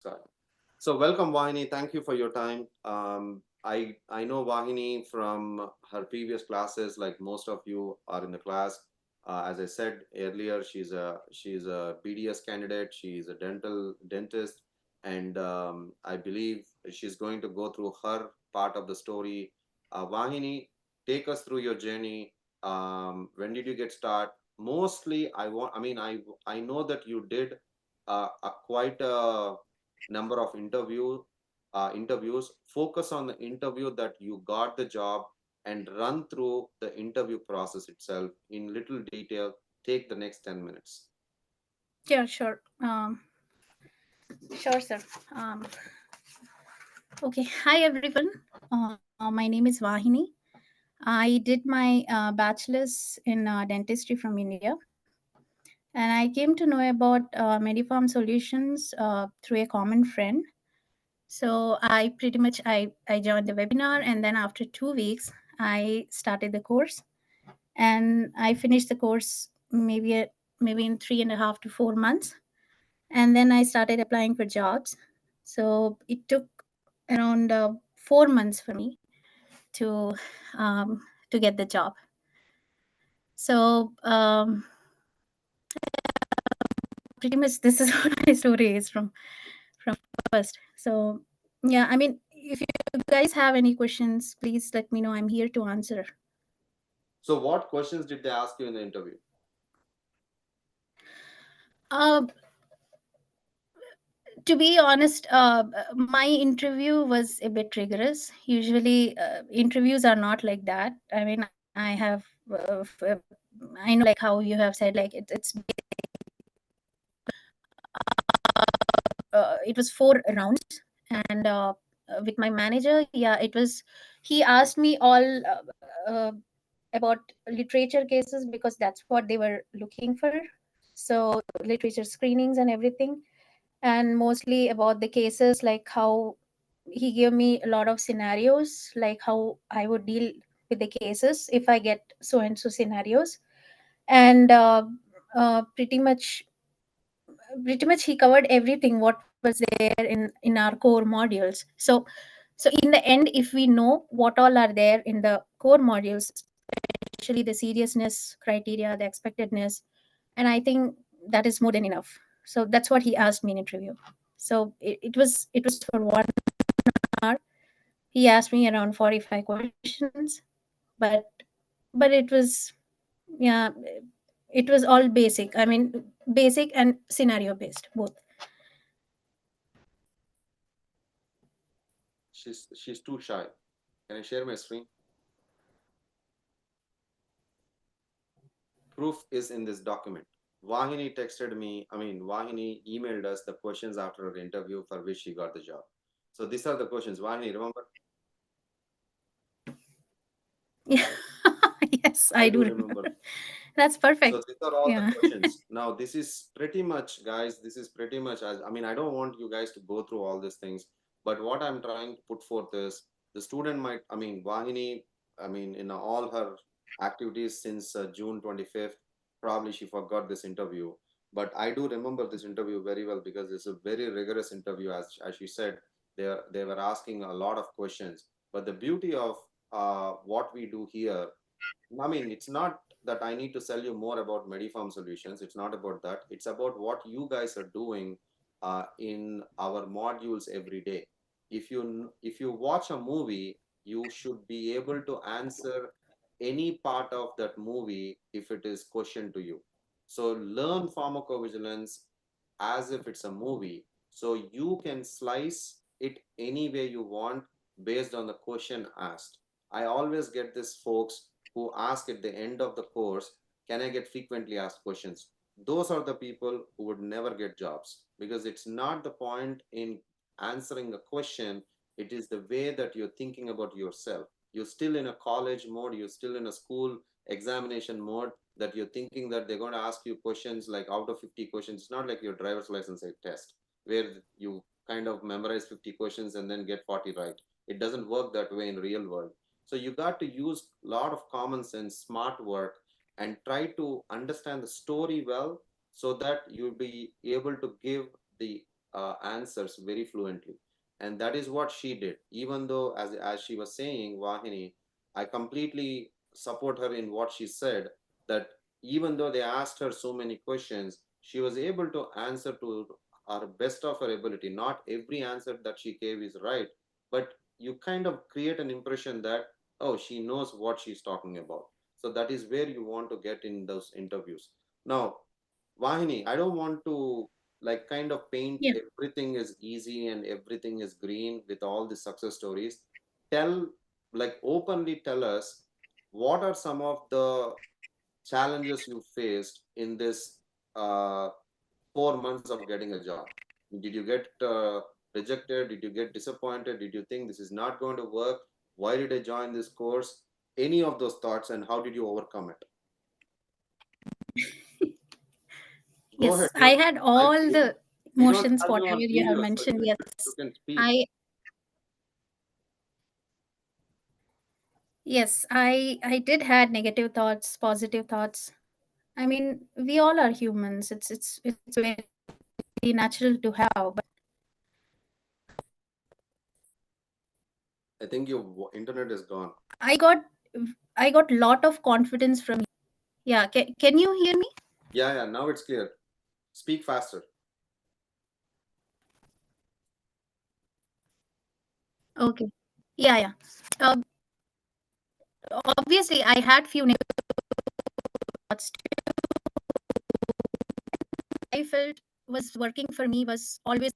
Start. So welcome, Vahini. Thank you for your time. I know Vahini from her previous classes. Like most of you are in the class. As I said earlier, she's a BDS candidate. She's a dentist, and I believe she's going to go through her part of the story. Vahini, take us through your journey. When did you get start? Mostly, I want. I mean, I know that you did a quite a number of interviews. Focus on the interview that you got the job and run through the interview process itself in little detail. Take the next 10 minutes. Yeah, sure. Sure, sir. Um, okay. Hi, everyone. My name is Vahini. I did my bachelor's in dentistry from India, and I came to know about MediPharm Solutions through a common friend. So I pretty much I joined the webinar, and then after 2 weeks, I started the course, and I finished the course maybe in 3.5 to 4 months, and then I started applying for jobs. So it took around 4 months for me to um, to get the job. So pretty much this is what my story is from first. So yeah, I mean, if you guys have any questions, please let me know. I'm here to answer. So, what questions did they ask you in the interview? Uh, to be honest, my interview was a bit rigorous. Usually, interviews are not like that. I mean, I have, I know like how you have said, like it's it was 4 rounds, and with my manager, yeah, it was. He asked me all about literature cases because that's what they were looking for. So literature screenings and everything, and mostly about the cases, like how he gave me a lot of scenarios, like how I would deal with the cases if I get so and so scenarios, and pretty much he covered everything what was there in our core modules. So in the end, if we know what all are there in the core modules, especially the seriousness criteria, the expectedness, and I think that is more than enough. So that's what he asked me in interview. So it was for 1 hour. He asked me around 45 questions, but but it was, yeah, it was all basic. I mean, basic and scenario based both. She's too shy. Can I share my screen? Proof is in this document. Vahini texted me. I mean, Vahini emailed us the questions after her interview for which she got the job. So these are the questions. Vahini, remember? Yeah. Yes, I I do do remember. remember. That's So perfect. these are all the Yeah. questions. Now, this is pretty much, guys, this is pretty much as I mean, I don't want you guys to go through all these things, but what I'm trying to put forth is the student might, I mean, Vahini, I mean, in all her activities since June 25th, probably she forgot this interview. But I do remember this interview very well because it's a very rigorous interview. As she said, they were asking a lot of questions. But the beauty of what we do here, I mean, it's not that I need to sell you more about MediPharm Solutions. It's not about that. It's about what you guys are doing in our modules every day. If you watch a movie, you should be able to answer any part of that movie if it is questioned to you. So learn pharmacovigilance as if it's a movie. So you can slice it any way you want based on the question asked. I always get this folks who ask at the end of the course, can I get frequently asked questions? Those are the people who would never get jobs because it's not the point in answering a question, it is the way that you're thinking about yourself. You're still in a college mode, you're still in a school examination mode, that you're thinking that they're going to ask you questions like out of 50 questions. It's not like your driver's license test where you kind of memorize 50 questions and then get 40 right. It doesn't work that way in real world. So you got to use a lot of common sense, smart work, and try to understand the story well so that you'll be able to give the answers very fluently, and that is what she did. Even though, as she was saying, Vahini, I completely support her in what she said, that even though they asked her so many questions, she was able to answer to her best of her ability. Not every answer that she gave is right, but you kind of create an impression that, oh, she knows what she's talking about. So that is where you want to get in those interviews. Now, Vahini, I don't want to like kind of paint Yeah. everything is easy and everything is green with all the success stories. Tell, like, openly tell us what are some of the challenges you faced in this 4 months of getting a job. Did you get rejected? Did you get disappointed? Did you think this is not going to work? Why did I join this course? Any of those thoughts, and how did you overcome it? Go ahead. Yes, I had I, all we, the we don't emotions, have you whatever on you have video, so mentioned. Yes, you can speak. I I did had negative thoughts, positive thoughts. I mean, we all are humans. It's very natural to have. But I think your internet is gone. I got I got lot of confidence from. Yeah, can you hear me? Yeah, yeah. Now it's clear. Speak faster. Okay. Yeah, yeah. Uh, Obviously, I had few negative thoughts. I felt was working for me was always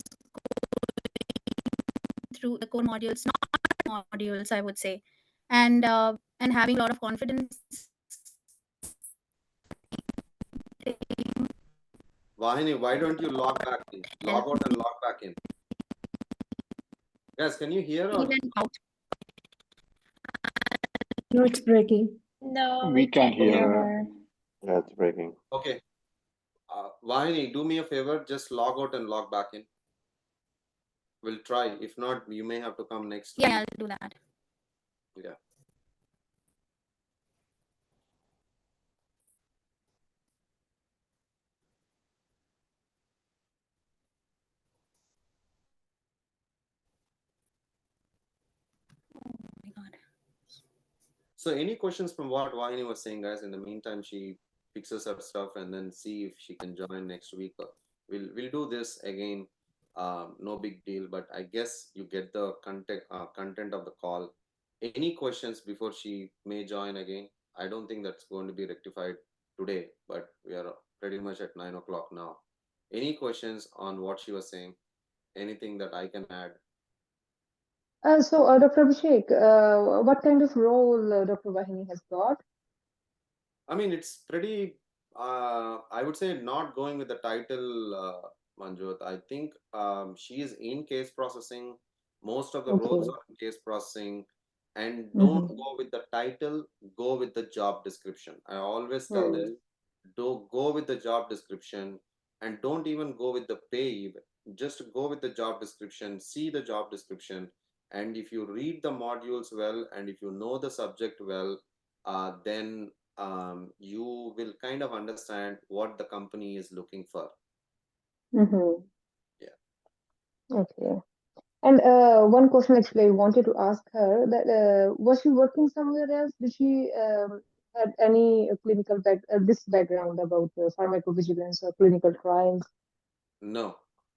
through the core modules, not modules, I would say, and having a lot of confidence. Vahini, why don't you log back in? Log Help out and me log back in. Guys, can you hear or even out. No, it's breaking. No, We we can't can hear hear okay? her. her. Yeah, it's breaking. Okay. Vahini, do me a favor. Just log out and log back in. We'll try. If not, you may have to come next Yeah, week. I'll do that. Yeah. Oh my god. So, any questions from what Vahini was saying, guys? In the meantime, she fixes her stuff and then see if she can join next week. We'll do this again. No big deal, but I guess you get the content of the call. Any questions before she may join again? I don't think that's going to be rectified today, but we are pretty much at 9 o'clock now. Any questions on what she was saying? Anything that I can add? Dr. Abhishek, what kind of role Dr. Vahini has got? I mean, it's pretty. I would say not going with the title, Manjot. I think she is in case processing. Most of the roles Okay. are in case processing, and don't Mm-hmm. go with the title. Go with the job description. I always tell this: Hmm. do go with the job description, and don't even go with the pay. Even. Just go with the job description. See the job description, and if you read the modules well, and if you know the subject well, then you will kind of understand what the company is looking for. Mm-hmm. Yeah. Okay. And one question actually I wanted to ask her that was she working somewhere else? Did she had any clinical this background about pharmacovigilance or clinical trials? No.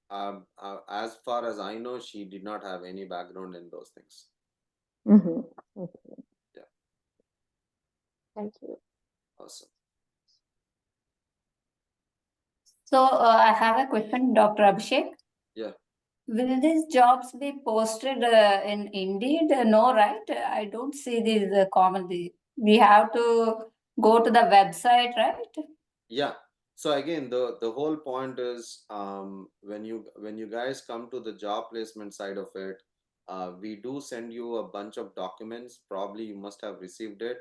As far as I know, she did not have any background in those things. Mm-hmm. Okay. Yeah. Thank you. Awesome. So I have a question, Dr. Abhishek. Yeah. Will these jobs be posted in Indeed? No, right? I don't see these commonly. We have to go to the website, right? Yeah. So again, the whole point is when you guys come to the job placement side of it, we do send you a bunch of documents. Probably you must have received it.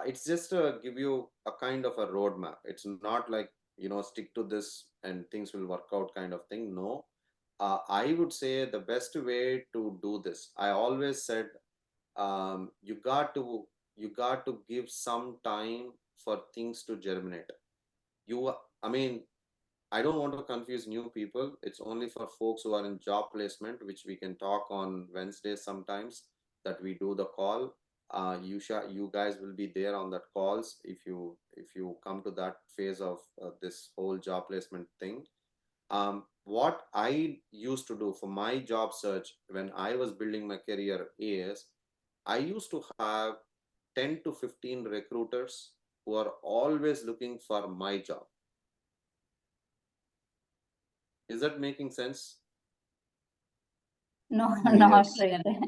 It's just to give you a kind of a roadmap. It's not like, stick to this and things will work out kind of thing. No. I would say the best way to do this, I always said, you got to give some time for things to germinate. You I mean, I don't want to confuse new people. It's only for folks who are in job placement, which we can talk on Wednesdays sometimes, that we do the call. You guys will be there on that calls if you come to that phase of this whole job placement thing. What I used to do for my job search when I was building my career is I used to have 10 to 15 recruiters who are always looking for my job. Is that making sense? No, not Yes. really.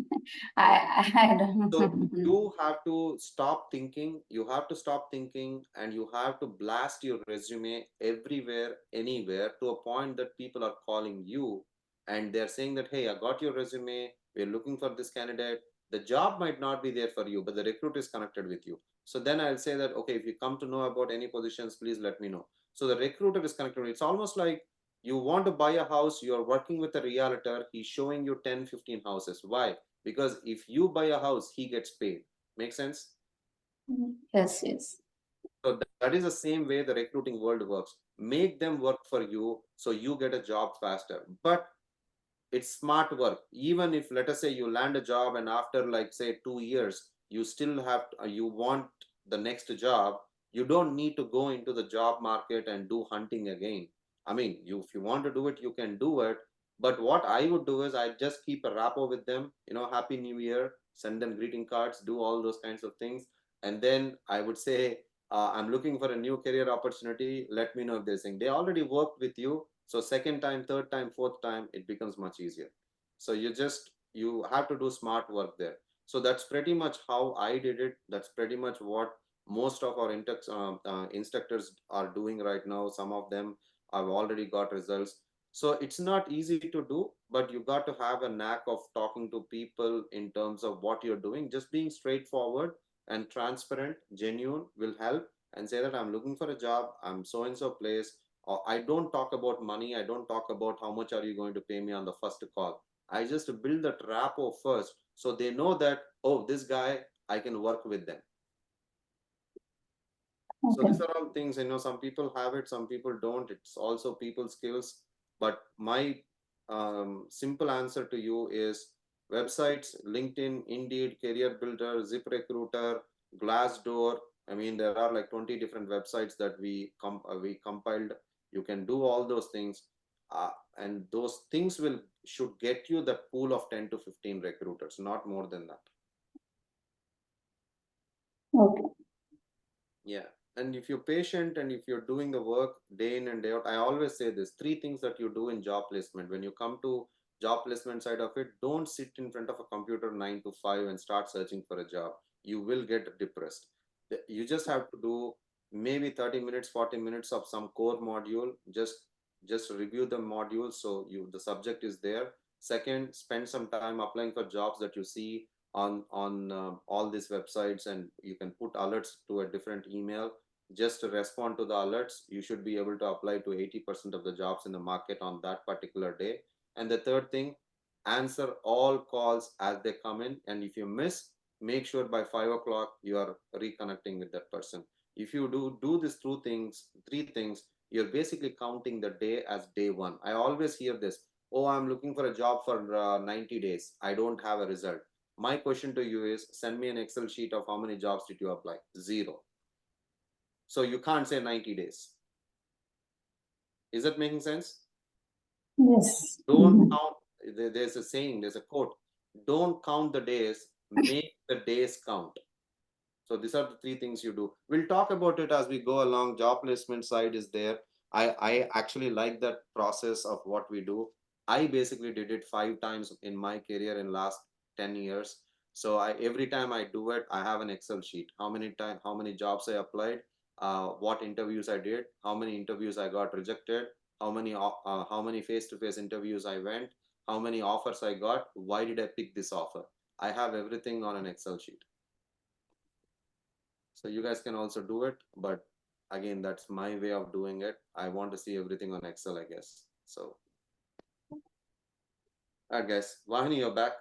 Yeah. I don't. So you have to stop thinking, you have to stop thinking, and you have to blast your resume everywhere, anywhere, to a point that people are calling you and they're saying that, hey, I got your resume, we're looking for this candidate. The job might not be there for you, but the recruiter is connected with you. So then I'll say that, okay, if you come to know about any positions, please let me know. So the recruiter is connected. It's almost like you want to buy a house, you're working with a realtor, he's showing you 10, 15 houses. Why? Because if you buy a house, he gets paid. Make sense? Yes, yes. So that is the same way the recruiting world works. Make them work for you so you get a job faster. But it's smart work. Even if, let us say, you land a job and after, like, say, 2 years, you still have you want the next job, you don't need to go into the job market and do hunting again. I mean, if you want to do it, you can do it. But what I would do is I just keep a rapport with them, happy new year, send them greeting cards, do all those kinds of things. And then I would say, I'm looking for a new career opportunity, let me know if there's thing. They already worked with you, so second time, third time, fourth time, it becomes much easier. So you have to do smart work there. So that's pretty much how I did it. That's pretty much what most of our instructors are doing right now. Some of them have already got results. So it's not easy to do, but you got to have a knack of talking to people in terms of what you're doing. Just being straightforward and transparent, genuine will help, and say that I'm looking for a job, I'm so and so place. I don't talk about money. I don't talk about how much are you going to pay me on the first call. I just build that rapport first, so they know that, oh, this guy, I can work with them. So Okay. these are all things, some people have it, some people don't. It's also people skills. But my simple answer to you is websites: LinkedIn, Indeed, Career Builder, ZipRecruiter, Glassdoor. I mean, there are like 20 different websites that we compiled. You can do all those things, and those things should get you the pool of 10 to 15 recruiters, not more than that. Okay. Yeah. And if you're patient and if you're doing the work day in and day out, I always say this: three things that you do in job placement. When you come to job placement side of it, don't sit in front of a computer 9 to 5 and start searching for a job. You will get depressed. You just have to do maybe 30 minutes, 40 minutes of some core module. Just review the module so the subject is there. Second, spend some time applying for jobs that you see on all these websites, and you can put alerts to a different email. Just respond to the alerts. You should be able to apply to 80% of the jobs in the market on that particular day. And the third thing, answer all calls as they come in, and if you miss, make sure by 5 o'clock you are reconnecting with that person. If you do these three things, you're basically counting the day as day one. I always hear this: oh, I'm looking for a job for 90 days, I don't have a result. My question to you is, send me an Excel sheet of how many jobs did you apply? Zero. So you can't say 90 days. Is that making sense? Yes. Don't count. There's a saying, there's a quote: don't count the days, make the days count. So these are the three things you do. We'll talk about it as we go along. Job placement side is there. I actually like that process of what we do. I basically did it 5 times in my career in last 10 years. So every time I do it, I have an Excel sheet. How many jobs I applied, what interviews I did, how many interviews I got rejected, how many face-to-face interviews I went, how many offers I got, why did I pick this offer? I have everything on an Excel sheet. So you guys can also do it, but again, that's my way of doing it. I want to see everything on Excel, I guess. So, all right, guys. Vahini, you're back.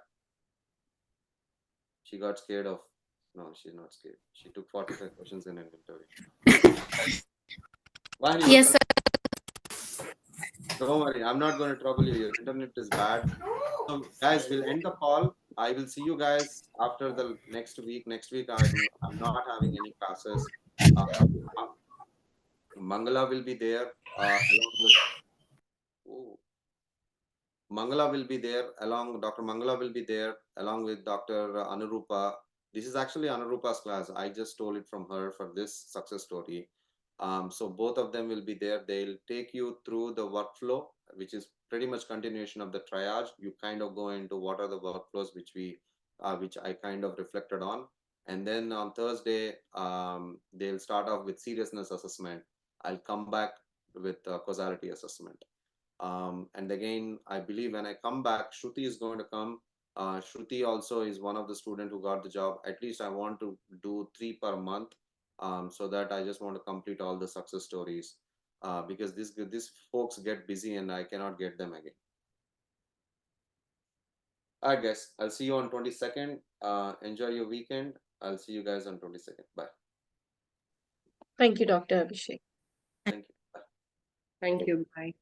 She got scared of. No, she's not scared. She took 45 questions in an interview. Vahini, Yes, sir. Don't worry, I'm not going to trouble you. Your internet is bad. So, guys, we'll end the call. I will see you guys after the next week. Next week, I'm not having any classes. Uh, Mangala will be there along with. Oh, Mangala will be there along. Dr. Mangala will be there along with Dr. Anurupa. This is actually Anurupa's class. I just stole it from her for this success story. So both of them will be there. They'll take you through the workflow, which is pretty much continuation of the triage. You kind of go into what are the workflows which I kind of reflected on, and then on Thursday they'll start off with seriousness assessment. I'll come back with causality assessment. And again, I believe when I come back, Shruti is going to come. Shruti also is one of the students who got the job. At least I want to do 3 per month, so that I just want to complete all the success stories, because these folks get busy and I cannot get them again. All right, guys. I'll see you on 22nd. Enjoy your weekend. I'll see you guys on 22nd. Bye. Thank you, Dr. Abhishek. Thank you. Bye. Thank you. Bye.